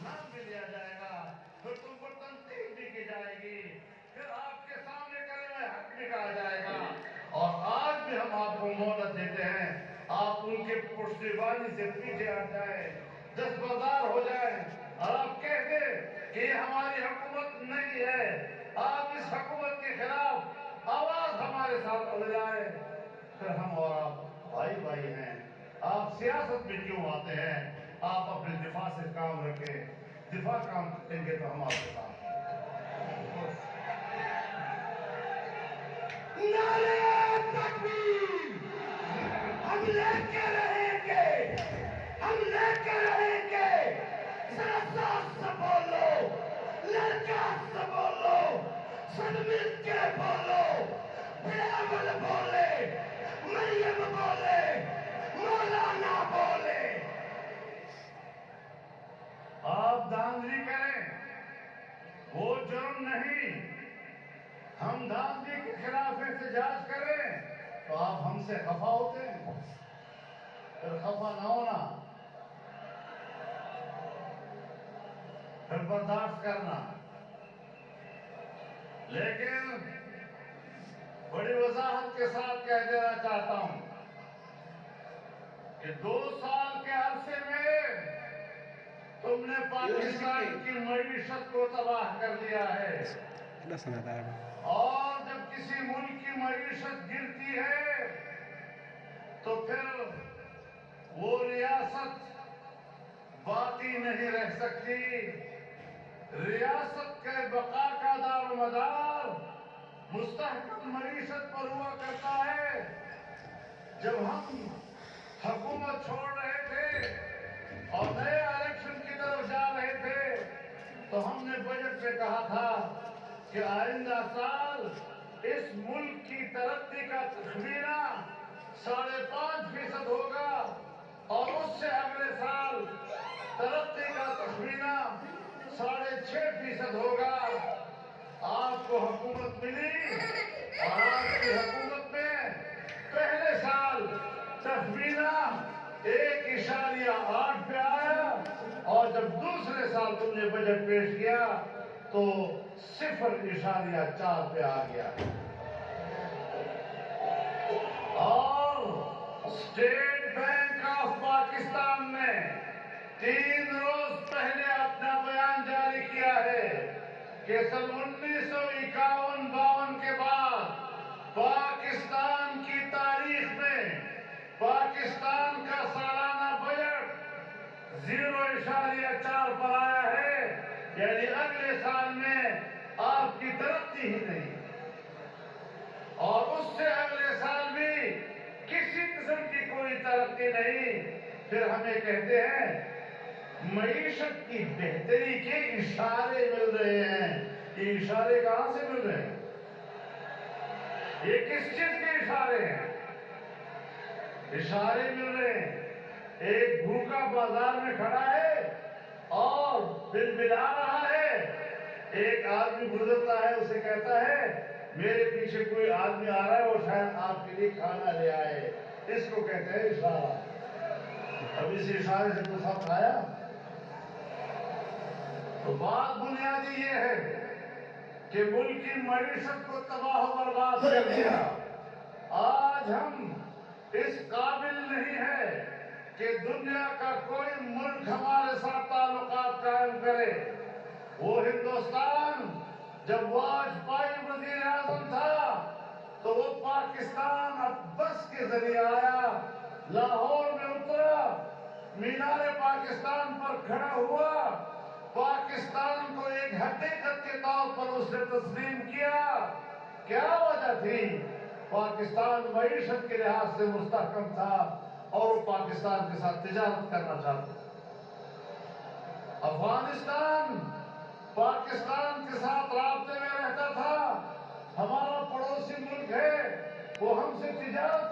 نام بھی لیا جائے گا، پھر تم پر تنقید بھی کی جائے گی، پھر آپ کے سامنے کلمہ حق بھی کہا جائے گا۔ اور آج بھی ہم آپ کو مہلت دیتے ہیں، آپ ان کے پشتیبانی سے پیچھے ہٹ جائیں، دستبردار ہو جائیں، اور آپ کہہ دیں کہ یہ ہماری حکومت نہیں ہے، آپ اس حکومت کے خلاف آواز ہمارے ساتھ اٹھائیں، پھر ہم اور آپ بھائی بھائی ہیں۔ آپ سیاست میں کیوں آتے ہیں؟ آپ اپنے دفاع سے کام رکھیں، دفاع کام کریں گے تو ہم آپ کے ساتھ ہیں۔ نعرہ تکبیر! ہم لے کے رہیں گے، ہم لے کے رہیں گے، ذرا ساتھ سے بولو، لڑکا سے بولو، سب مل کے بولو، بلاول بولے، مریم بولے، مولانا بولے۔ آپ دھاندلی کریں، وہ جرم نہیں، ہم دھاندلی کے خلاف احتجاج کریں تو آپ ہم سے خفا ہوتے ہیں، پھر خفا نہ ہونا، پھر برداشت کرنا۔ لیکن بڑی وضاحت کے ساتھ کہہ دینا چاہتا ہوں کہ 2 سال کے عرصے میں تم نے پاکستان کی معیشت کو تباہ کر دیا ہے، اور جب کسی ملک کی معیشت گرتی ہے تو پھر وہ ریاست باقی نہیں رہ سکتی۔ ریاست کے بقا کا دار و مدار مستحکم معیشت پر ہوا کرتا ہے۔ جب ہم حکومت چھوڑ رہے تھے اور نئے الیکشن کی طرف جا رہے تھے تو ہم نے بجٹ میں کہا تھا کہ آئندہ سال اس ملک کی ترقی کا تخمینہ 5.5% ہوگا، اور اس سے اگلے سال ترقی کا تخمینہ 6.5% ہوگا۔ آپ کو حکومت ملی اور آپ کی حکومت میں پہلے سال تخمینہ 1.8 پہ آیا، اور جب دوسرے سال تم نے بجٹ پیش کیا تو 0.4 پہ آ گیا۔ اور اسٹیٹ بینک آف پاکستان نے 3 روز پہلے اپنا بیان جاری کیا ہے کہ سن 1951-52 کے بعد پاکستان کی تاریخ میں پاکستان کا سالانہ بجٹ 0.4 پر آیا ہے، یعنی اگلے سال میں آپ کی ترقی ہی نہیں، اور اس سے اگلے سال بھی کسی قسم کی کوئی ترقی نہیں۔ پھر ہمیں کہتے ہیں معیشت کی بہتری کے اشارے مل رہے ہیں۔ یہ اشارے کہاں سے مل رہے ہیں؟ یہ کس چیز کے اشارے ہیں؟ اشارے مل رہے ہیں۔ ایک بھوکا بازار میں کھڑا ہے اور بل بلا رہا ہے، ایک آدمی گزرتا ہے، اسے کہتا ہے میرے پیچھے کوئی آدمی آ رہا ہے اور شاید آپ کے لیے کھانا لے آئے، اس کو کہتے ہیں اشارہ۔ اب اس اشارے سے تو سب آیا۔ تو بات بنیادی یہ ہے کہ ملک کی معیشت کو تباہ و برباد کر دیا۔ آج ہم اس قابل نہیں ہے کہ دنیا کا کوئی ملک ہمارے ساتھ تعلقات قائم کرے۔ وہ ہندوستان جب واجپئی وزیر اعظم تھا تو وہ پاکستان بس کے ذریعے آیا، لاہور میں اترا، مینار پاکستان پر کھڑا ہوا، پاکستان کو ایک حقیقت کے طور پر اس نے تسلیم کیا۔ کیا وجہ تھی؟ پاکستان معیشت کے لحاظ سے مستحکم تھا اور وہ پاکستان کے ساتھ تجارت کرنا چاہتا تھا۔ افغانستان پاکستان کے ساتھ رابطے میں رہتا تھا، ہمارا پڑوسی ملک ہے، وہ ہم سے تجارت